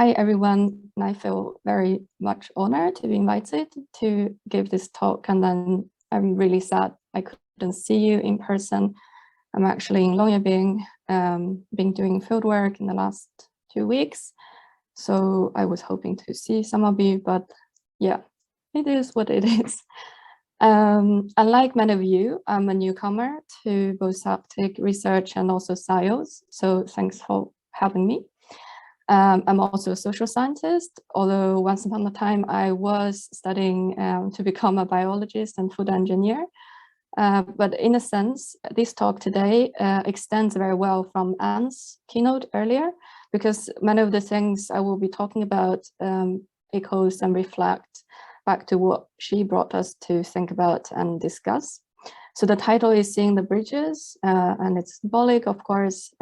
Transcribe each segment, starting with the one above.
Hi everyone, and I feel very much honored to be invited to give this talk, and then I'm really sad I couldn't see you in person. I'm actually in Longyearbyen, been doing field work in the last 2 weeks, so I was hoping to see some of you, but yeah, it is what it is. Unlike many of you, I'm a newcomer to both Arctic research and also science, so thanks for having me. I'm also a social scientist, although once upon a time I was studying to become a biologist and food engineer. But in a sense, this talk today extends very well from Anne's keynote earlier, because many of the things I will be talking about echoes and reflect back to what she brought us to think about and discuss. So the title is Seeing the Bridges, and it's symbolic, of course,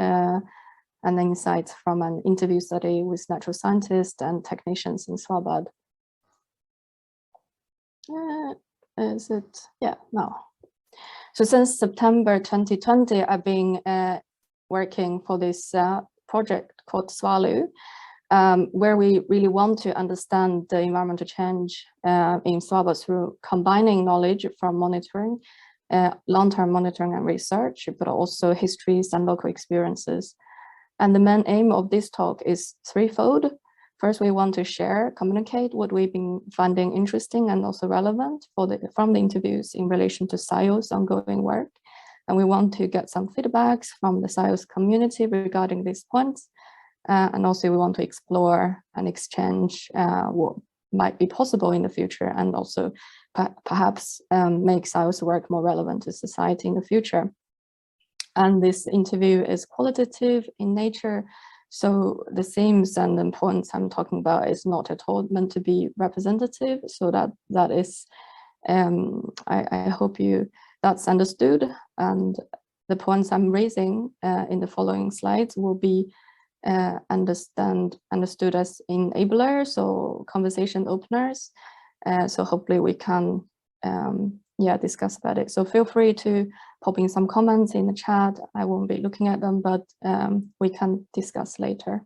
and insights from an interview study with natural scientists and technicians in Svalbard. Is it? Yeah, no. So since September 2020, I've been working for this project called SWALU, where we really want to understand the environmental change in Svalbard through combining knowledge from monitoring, long-term monitoring and research, but also histories and local experiences. And the main aim of this talk is threefold. First, we want to share, communicate what we've been finding interesting and also relevant from the interviews in relation to SciO's ongoing work. And we want to get some feedbacks from the SciO's community regarding these points. And also we want to explore and exchange what might be possible in the future, and also perhaps make SciO's work more relevant to society in the future. And this interview is qualitative in nature, so the themes and the points I'm talking about is not at all meant to be representative. So that is, I hope that's understood. And the points I'm raising in the following slides will be understood as enablers or conversation openers. So hopefully we can discuss about it. So feel free to pop in some comments in the chat. I won't be looking at them, but we can discuss later.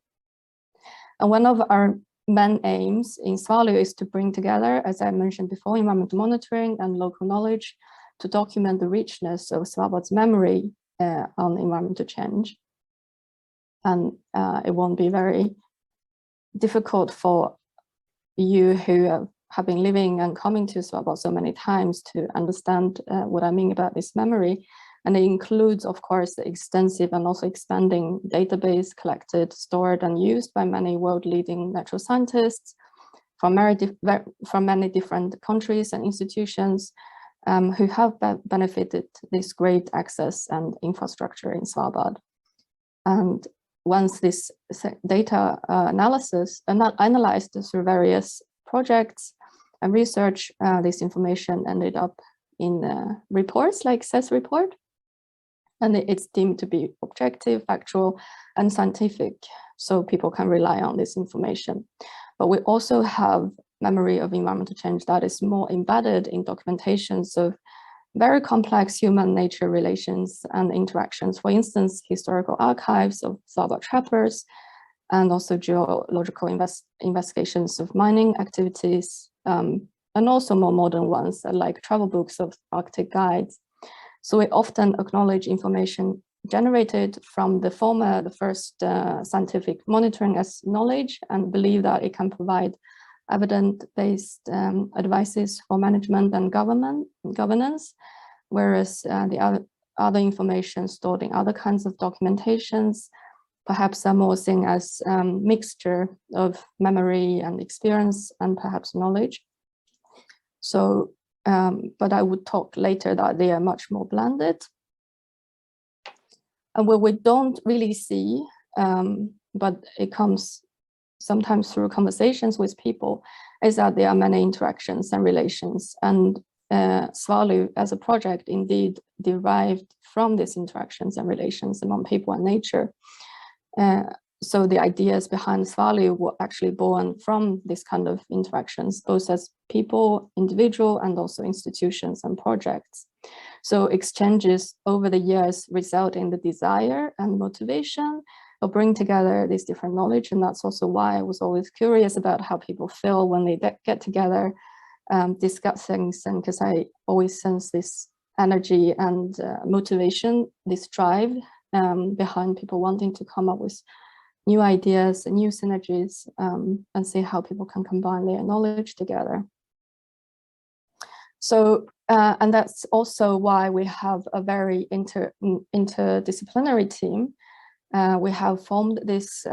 And one of our main aims in SWALU is to bring together, as I mentioned before, environmental monitoring and local knowledge to document the richness of Svalbard's memory on environmental change. And it won't be very difficult for you who have been living and coming to Svalbard so many times to understand what I mean about this memory. And it includes, of course, the extensive and also expanding database collected, stored and used by many world-leading natural scientists from many different countries and institutions who have benefited this great access and infrastructure in Svalbard. And once this data analyzed through various projects and research, this information ended up in reports like SES report, and it's deemed to be objective, factual, and scientific, so people can rely on this information. But we also have memory of environmental change that is more embedded in documentations of very complex human-nature relations and interactions. For instance, historical archives of Svalbard trappers, and also geological investigations of mining activities, and also more modern ones like travel books of Arctic guides. So we often acknowledge information generated from the first scientific monitoring as knowledge, and believe that it can provide evidence-based advices for management and governance, whereas the other information stored in other kinds of documentations perhaps are more seen as mixture of memory and experience and perhaps knowledge. So, but I would talk later that they are much more blended. And what we don't really see, but it comes sometimes through conversations with people, is that there are many interactions and relations. And SWALU as a project indeed derived from these interactions and relations among people and nature. So the ideas behind SWALU were actually born from this kind of interactions, both as people, individual, and also institutions and projects. So exchanges over the years result in the desire and motivation or bring together this different knowledge. And that's also why I was always curious about how people feel when they get together, discuss things, and because I always sense this energy and motivation, this drive behind people wanting to come up with new ideas, new synergies, and see how people can combine their knowledge together. So, and that's also why we have a very interdisciplinary team. We have formed this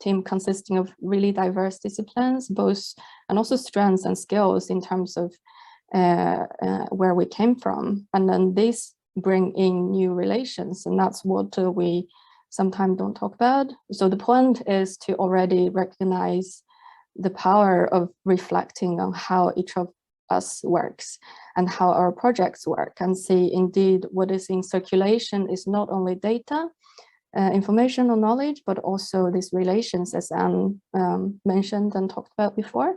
team consisting of really diverse disciplines, and also strengths and skills in terms of where we came from. And then this bring in new relations, and that's what we sometimes don't talk about. So the point is to already recognize the power of reflecting on how each of us works and how our projects work, and see indeed what is in circulation is not only data, information or knowledge, but also these relations, as Anne mentioned and talked about before.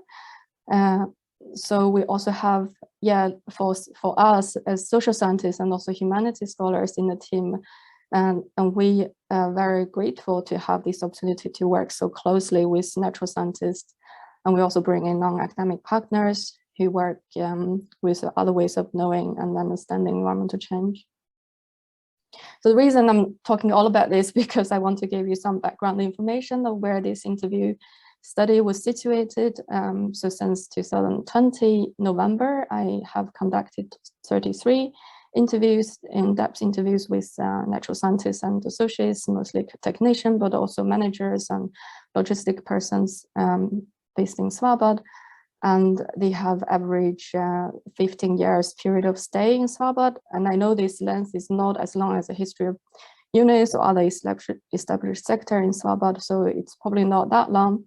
So we also have, for us as social scientists and also humanities scholars in the team, and we are very grateful to have this opportunity to work so closely with natural scientists. And we also bring in non-academic partners who work with other ways of knowing and understanding environmental change. So the reason I'm talking all about this because I want to give you some background information of where this interview study was situated. So since 2020 November, I have conducted 33 interviews, in-depth interviews with natural scientists and associates, mostly technicians, but also managers and logistic persons based in Svalbard. And they have average 15 years period of stay in Svalbard. And I know this length is not as long as the history of UNIS or other established sector in Svalbard, so it's probably not that long.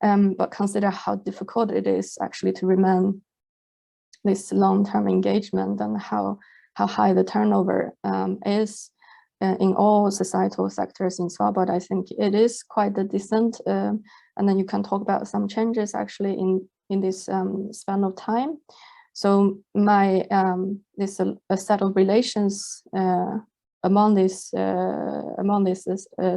But consider how difficult it is actually to remain this long-term engagement, and how high the turnover is in all societal sectors in Svalbard. I think it is quite a decent, and then you can talk about some changes actually in this span of time. So my this a set of relations among these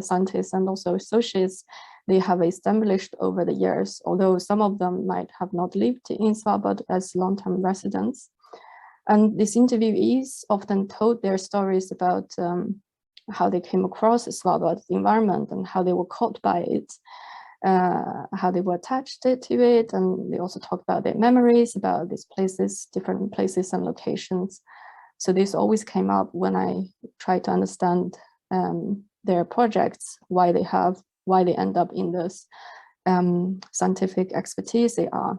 scientists and also associates, they have established over the years, although some of them might have not lived in Svalbard as long-term residents. And these interviewees often told their stories about how they came across Svalbard, the environment, and how they were caught by it, how they were attached to it. And they also talk about their memories about these places, different places and locations. So this always came up when I tried to understand their projects, why they end up in this scientific expertise they are.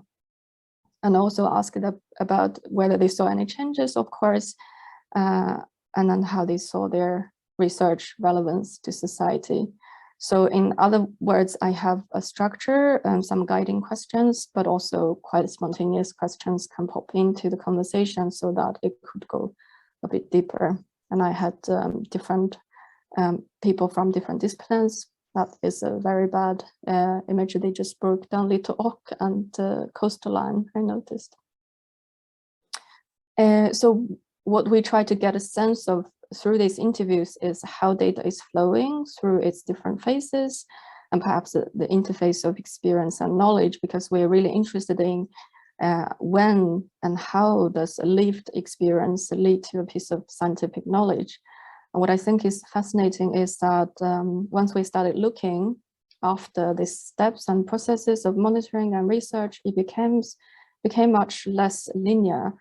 And also asked about whether they saw any changes, of course, and then how they saw their research relevance to society. So in other words, I have a structure and some guiding questions, but also quite spontaneous questions can pop into the conversation so that it could go a bit deeper. And I had different people from different disciplines. That is a very bad image. They just broke down Little Ock and coastline, I noticed. So what we try to get a sense of through these interviews is how data is flowing through its different phases, and perhaps the interface of experience and knowledge, because we're really interested in when and how does a lived experience lead to a piece of scientific knowledge. And what I think is fascinating is that once we started looking after these steps and processes of monitoring and research, it became much less linear,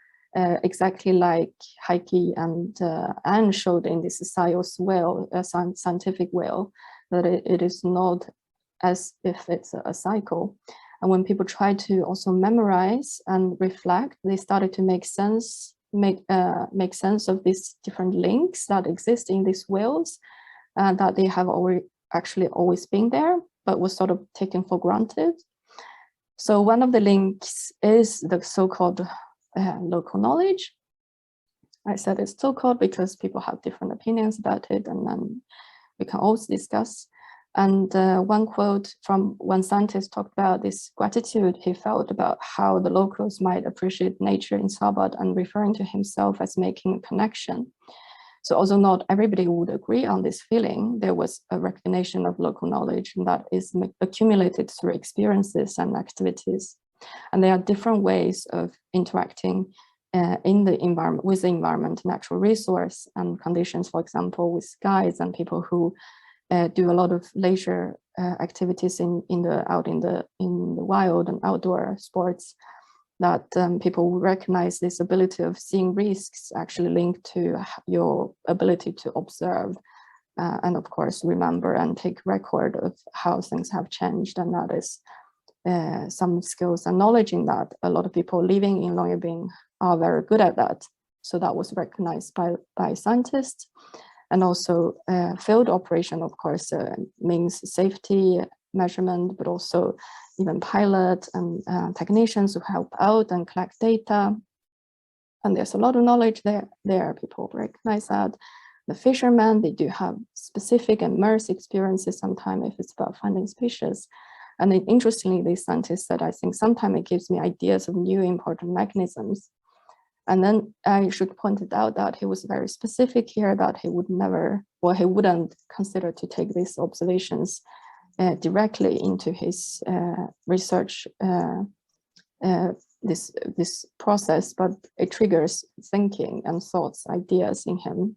exactly like Heike and Anne showed in this SciOS wheel, scientific wheel, that it is not as if it's a cycle. And when people try to also memorize and reflect, they started to make sense of these different links that exist in these wheels, that they have actually always been there, but was sort of taken for granted. So one of the links is the so-called local knowledge. I said it's so-called because people have different opinions about it, and then we can also discuss. And one quote from one scientist talked about this gratitude he felt about how the locals might appreciate nature in Svalbard, and referring to himself as making a connection. So although not everybody would agree on this feeling, there was a recognition of local knowledge that is accumulated through experiences and activities. And there are different ways of interacting in the environment, with the environment, natural resource and conditions, for example, with guides and people who do a lot of leisure activities in the wild and outdoor sports, that people will recognize this ability of seeing risks actually linked to your ability to observe and of course remember and take record of how things have changed. And that is some skills and knowledge in that. A lot of people living in Longyearbyen are very good at that. So that was recognized by scientists. And also field operation, of course, means safety measurement, but also even pilots and technicians who help out and collect data. And there's a lot of knowledge there. People recognize that. The fishermen, they do have specific immersive experiences sometimes if it's about finding species. And then, interestingly, these scientists said, I think sometimes it gives me ideas of new important mechanisms. And then I should point it out that he was very specific here, that he would never, or he wouldn't consider to take these observations directly into his research, this process, but it triggers thinking and thoughts, ideas in him.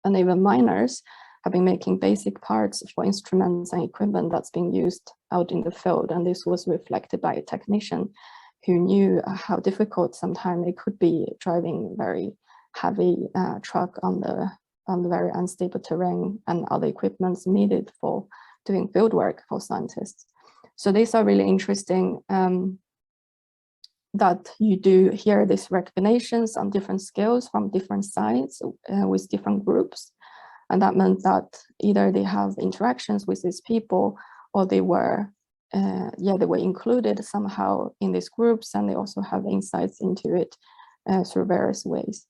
And even miners have been making basic parts for instruments and equipment that's being used out in the field. And this was reflected by a technician who knew how difficult sometimes it could be driving very heavy truck on the very unstable terrain and other equipments needed for doing field work for scientists. So these are really interesting that you do hear these recognitions on different scales from different sides with different groups. And that meant that either they have interactions with these people or they were included somehow in these groups, and they also have insights into it through various ways.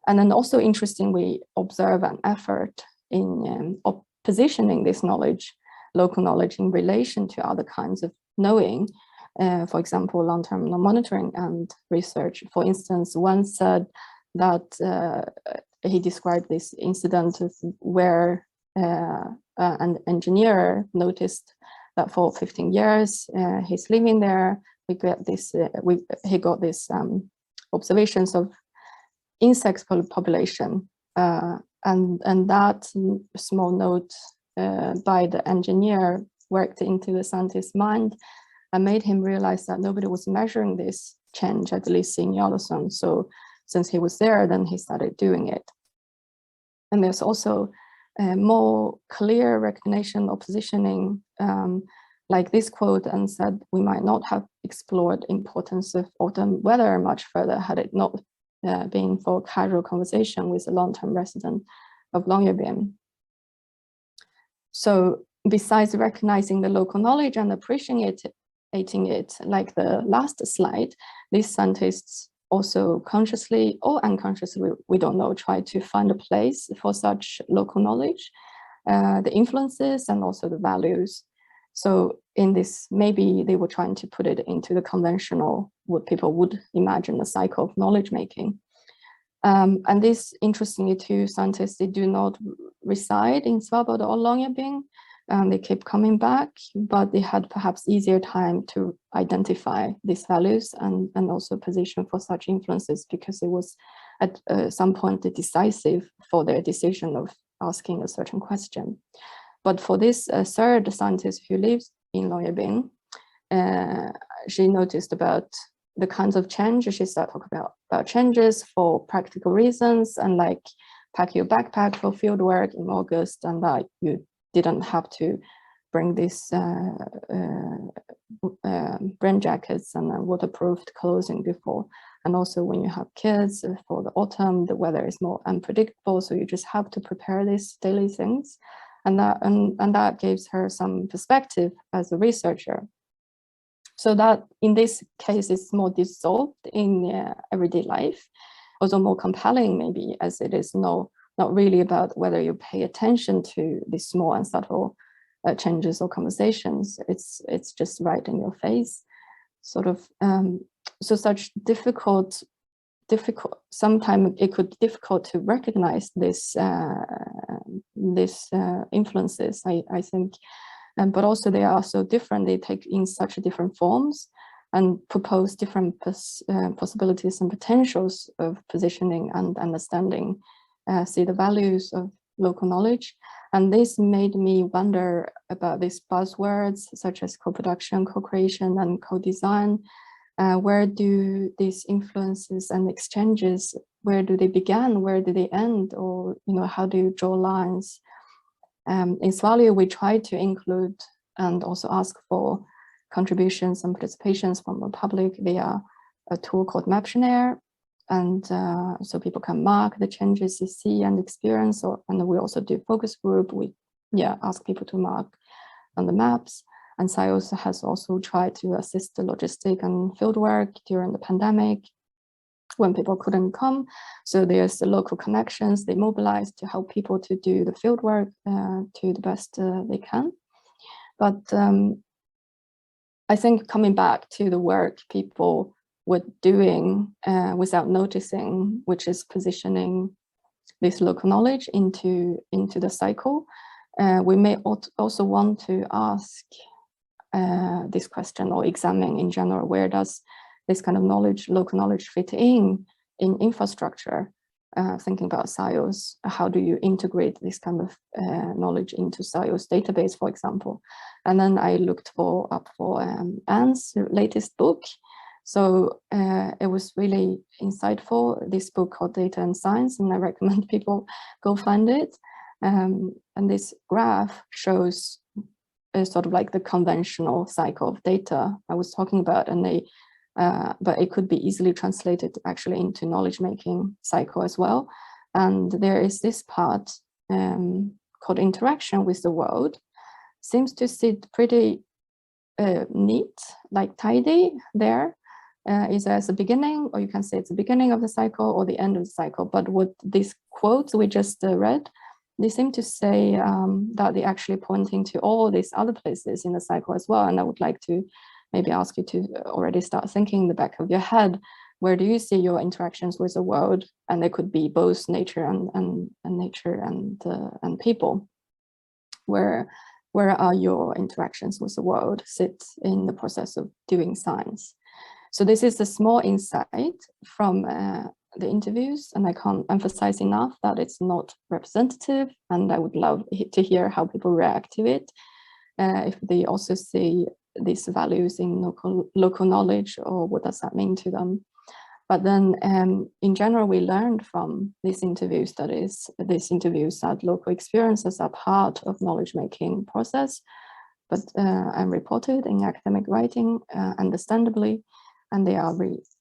And then also interesting, we observe an effort in positioning this knowledge, local knowledge, in relation to other kinds of knowing. For example, long-term monitoring and research. For instance, one said that he described this incident where an engineer noticed that for 15 years he's living there. He got this observations of insect population, and that small note by the engineer worked into the scientist's mind and made him realize that nobody was measuring this change, at least in Yellowstone. So since he was there, then he started doing it. And there's also more clear recognition or positioning, like this quote, and said, we might not have explored importance of autumn weather much further had it not been for casual conversation with a long-term resident of Longyearbyen. So besides recognizing the local knowledge and appreciating it, like the last slide, these scientists also consciously or unconsciously, we don't know, try to find a place for such local knowledge, the influences and also the values. So in this, maybe they were trying to put it into the conventional, what people would imagine, the cycle of knowledge making. And this, interestingly too, scientists, they do not reside in Svalbard or Longyearbyen. They keep coming back, but they had perhaps easier time to identify these values and also position for such influences, because it was at some point decisive for their decision of asking a certain question. But for this third scientist who lives in Longyearbyen, she noticed about the kinds of change. She started talking about changes for practical reasons, and like pack your backpack for field work in August, and that you didn't have to bring these rain jackets and waterproofed clothing before. And also when you have kids, for the autumn, the weather is more unpredictable, so you just have to prepare these daily things. And that gives her some perspective as a researcher. So that in this case, it's more dissolved in everyday life, also more compelling maybe, as it is not really about whether you pay attention to the small and subtle changes or conversations. It's just right in your face, sort of. So such difficult difficult. Sometimes it could be difficult to recognize this influences. I think, but also they are so different. They take in such different forms and propose different possibilities and potentials of positioning and understanding. See the values of local knowledge. And this made me wonder about these buzzwords such as co-production, co-creation, and co-design. Where do these influences and exchanges, where do they begin? Where do they end? Or, how do you draw lines? In Svalbard, we try to include and also ask for contributions and participations from the public via a tool called Maptionnaire. And so people can mark the changes they see and experience, and we also do focus group. We ask people to mark on the maps. And SIOS has also tried to assist the logistic and fieldwork during the pandemic when people couldn't come. So there's the local connections, they mobilize to help people to do the fieldwork to the best they can. But I think coming back to the work people were doing without noticing, which is positioning this local knowledge into the cycle, we may also want to ask this question or examine in general, where does this kind of knowledge, local knowledge, fit in infrastructure? Thinking about SIOS, how do you integrate this kind of knowledge into SIOS database, for example? And then I looked up for Anne's latest book. So it was really insightful, this book called Data and Science, and I recommend people go find it. And this graph shows sort of like the conventional cycle of data I was talking about, and but it could be easily translated actually into knowledge making cycle as well. And there is this part called interaction with the world, seems to sit pretty neat, like tidy there. Either as a beginning, or you can say it's the beginning of the cycle or the end of the cycle. But what these quotes we just read, they seem to say that they're actually pointing to all these other places in the cycle as well. And I would like to maybe ask you to already start thinking in the back of your head, where do you see your interactions with the world? And they could be both nature and nature and people. Where are your interactions with the world sit in the process of doing science? So this is a small insight from the interviews, and I can't emphasize enough that it's not representative, and I would love to hear how people react to it, if they also see these values in local knowledge, or what does that mean to them. But then in general, we learned from these interview studies, these interviews, that local experiences are part of knowledge making process, but and reported in academic writing, understandably. And they are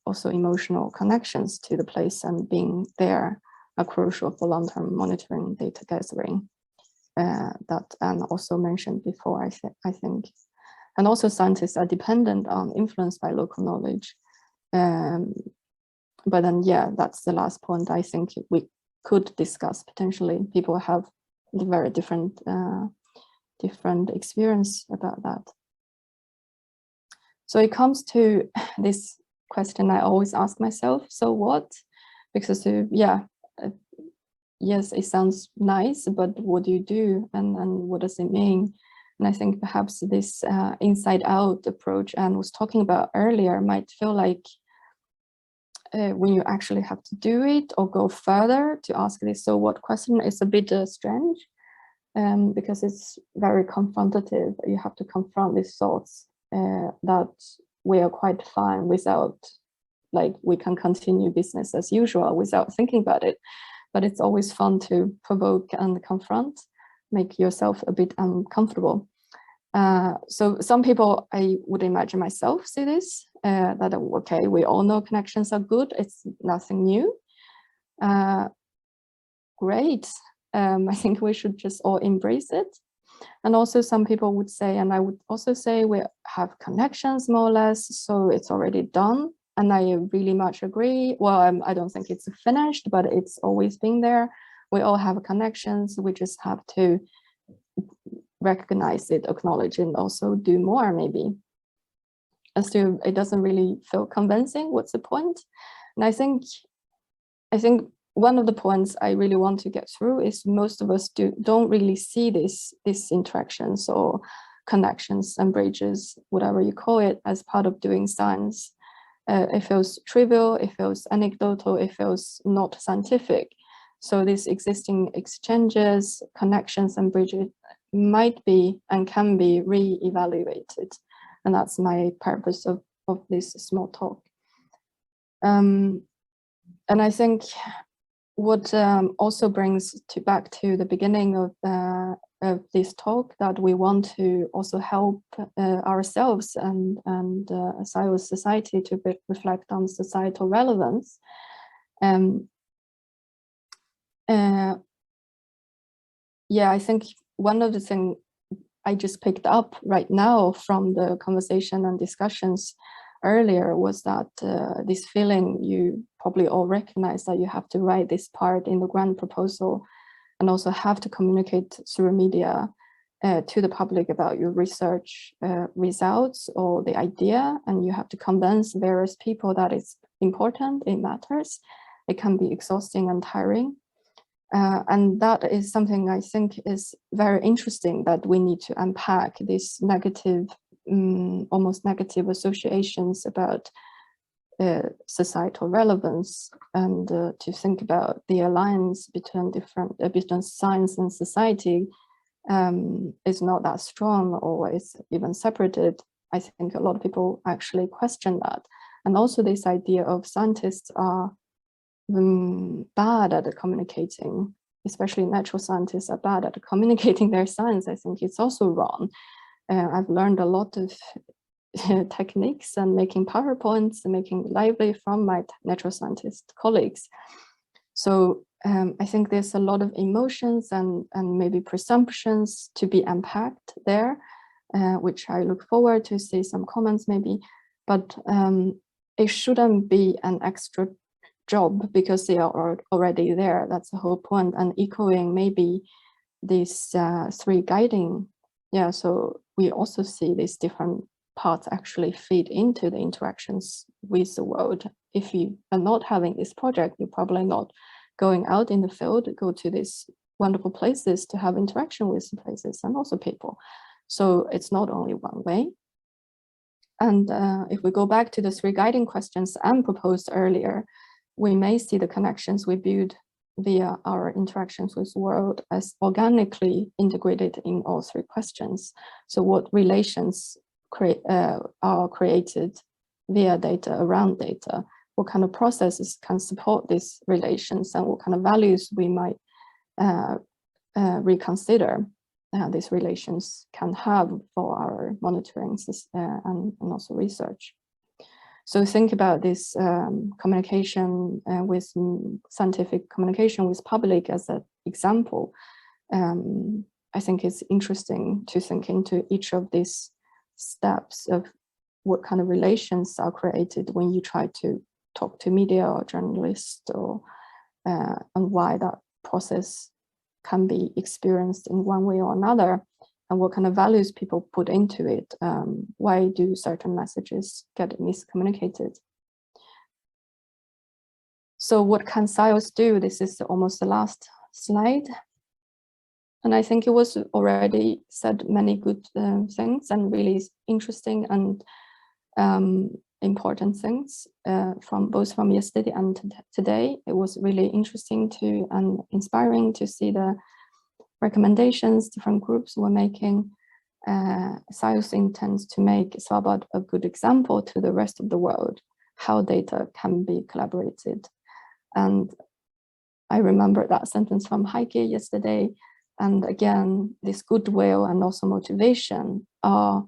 also emotional connections to the place, and being there are crucial for long-term monitoring, data gathering, that Anne also mentioned before, I think. And also scientists are dependent on, influenced by local knowledge. But then, that's the last point I think we could discuss potentially. People have very different experience about that. So it comes to this question I always ask myself, so what? Because yes, it sounds nice, but what do you do, and what does it mean? And I think perhaps this inside out approach Anne was talking about earlier might feel like when you actually have to do it or go further to ask this so what question is a bit strange, because it's very confrontative. You have to confront these thoughts that we are quite fine without, like, we can continue business as usual without thinking about it. But it's always fun to provoke and confront, make yourself a bit uncomfortable. So some people, I would imagine myself, see this, that okay, we all know connections are good, it's nothing new. Great, I think we should just all embrace it. And also some people would say, and I would also say, we have connections more or less, so it's already done. And I really much agree. Well, I don't think it's finished, but it's always been there. We all have connections. We just have to recognize it, acknowledge it, and also do more maybe. As to, it doesn't really feel convincing. What's the point? And I think I think one of the points I really want to get through is most of us don't really see these interactions or connections and bridges, whatever you call it, as part of doing science. It feels trivial, it feels anecdotal, it feels not scientific. So these existing exchanges, connections, and bridges might be and can be re-evaluated. And that's my purpose of this small talk. And I think what also brings back to the beginning of this talk, that we want to also help ourselves and society to reflect on societal relevance. Yeah, I think one of the things I just picked up right now from the conversation and discussions earlier was that this feeling you probably all recognize, that you have to write this part in the grant proposal and also have to communicate through media to the public about your research results or the idea, and you have to convince various people that it's important, it matters. It can be exhausting and tiring. And that is something I think is very interesting, that we need to unpack these negative, almost negative associations about societal relevance, and to think about the alliance between between science and society is not that strong, or is even separated. I think a lot of people actually question that. And also this idea of scientists are bad at communicating, especially natural scientists are bad at communicating their science. I think it's also wrong. I've learned a lot of techniques and making PowerPoints and making lively from my natural scientist colleagues. So I think there's a lot of emotions and maybe presumptions to be unpacked there, which I look forward to see some comments maybe, but it shouldn't be an extra job because they are already there. That's the whole point. And echoing maybe these three guiding, yeah, so we also see these different parts actually feed into the interactions with the world. If you are not having this project, you're probably not going out in the field, go to these wonderful places to have interaction with the places and also people. So it's not only one way. And if we go back to the three guiding questions Anne proposed earlier, we may see the connections we build via our interactions with the world as organically integrated in all three questions. So what relations are created via data, around data, what kind of processes can support these relations, and what kind of values we might reconsider these relations can have for our monitoring and also research. So think about this communication with scientific communication with public as an example. I think it's interesting to think into each of these steps of what kind of relations are created when you try to talk to media or journalists, or and why that process can be experienced in one way or another, and what kind of values people put into it. Why do certain messages get miscommunicated? So what can SciOS do? This is almost the last slide. And I think it was already said many good things and really interesting and important things from both from yesterday and today. It was really interesting to and inspiring to see the recommendations different groups were making. SciOS intends to make Svalbard a good example to the rest of the world, how data can be collaborated. And I remember that sentence from Heike yesterday. And again, this goodwill and also motivation are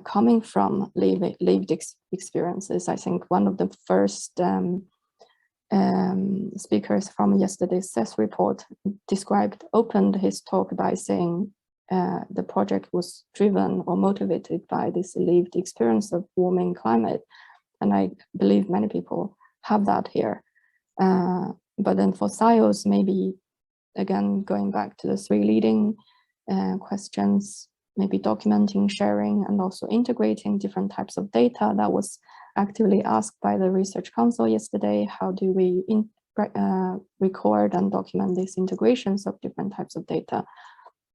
coming from lived experiences. I think one of the first speakers from yesterday's CES report opened his talk by saying the project was driven or motivated by this lived experience of warming climate. And I believe many people have that here. But then for SciOS, maybe, again, going back to the three leading questions, maybe documenting, sharing, and also integrating different types of data. That was actively asked by the Research Council yesterday. How do we record and document these integrations of different types of data?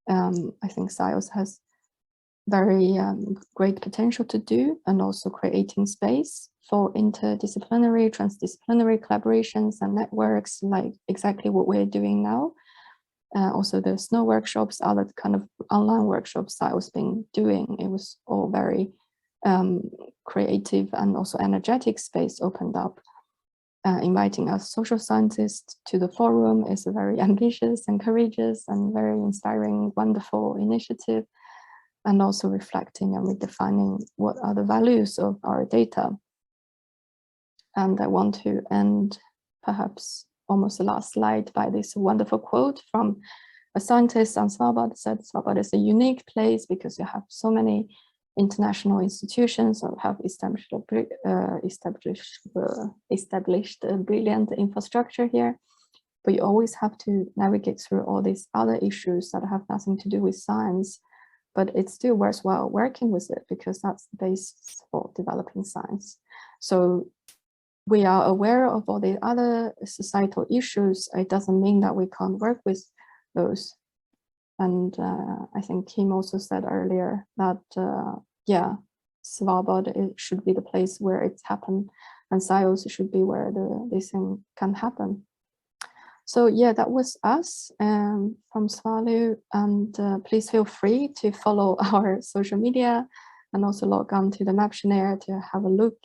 I think SciOS has very great potential to do, and also creating space for interdisciplinary, transdisciplinary collaborations and networks, like exactly what we're doing now. Also the snow workshops, other kind of online workshops I was doing, it was all very creative and also energetic space opened up. Inviting us social scientists to the forum is a very ambitious and courageous and very inspiring, wonderful initiative, and also reflecting and redefining what are the values of our data. And I want to end perhaps almost the last slide by this wonderful quote from a scientist on Svalbard. Said Svalbard is a unique place because you have so many international institutions that have established a brilliant infrastructure here, but you always have to navigate through all these other issues that have nothing to do with science, but it's still worthwhile working with it because that's the basis for developing science. So we are aware of all the other societal issues. It doesn't mean that we can't work with those. And I think Kim also said earlier that, yeah, Svalbard, it should be the place where it's happened, and SciOS should be where this thing can happen. So yeah, that was us from Svalbard, and please feel free to follow our social media and also log on to the Maptionnaire to have a look.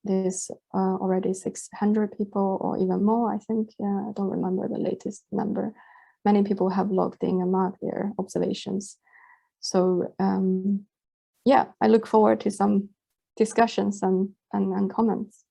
There's already 600 people or even more, I think. I don't remember the latest number. Many people have logged in and marked their observations. So yeah, I look forward to some discussions and comments.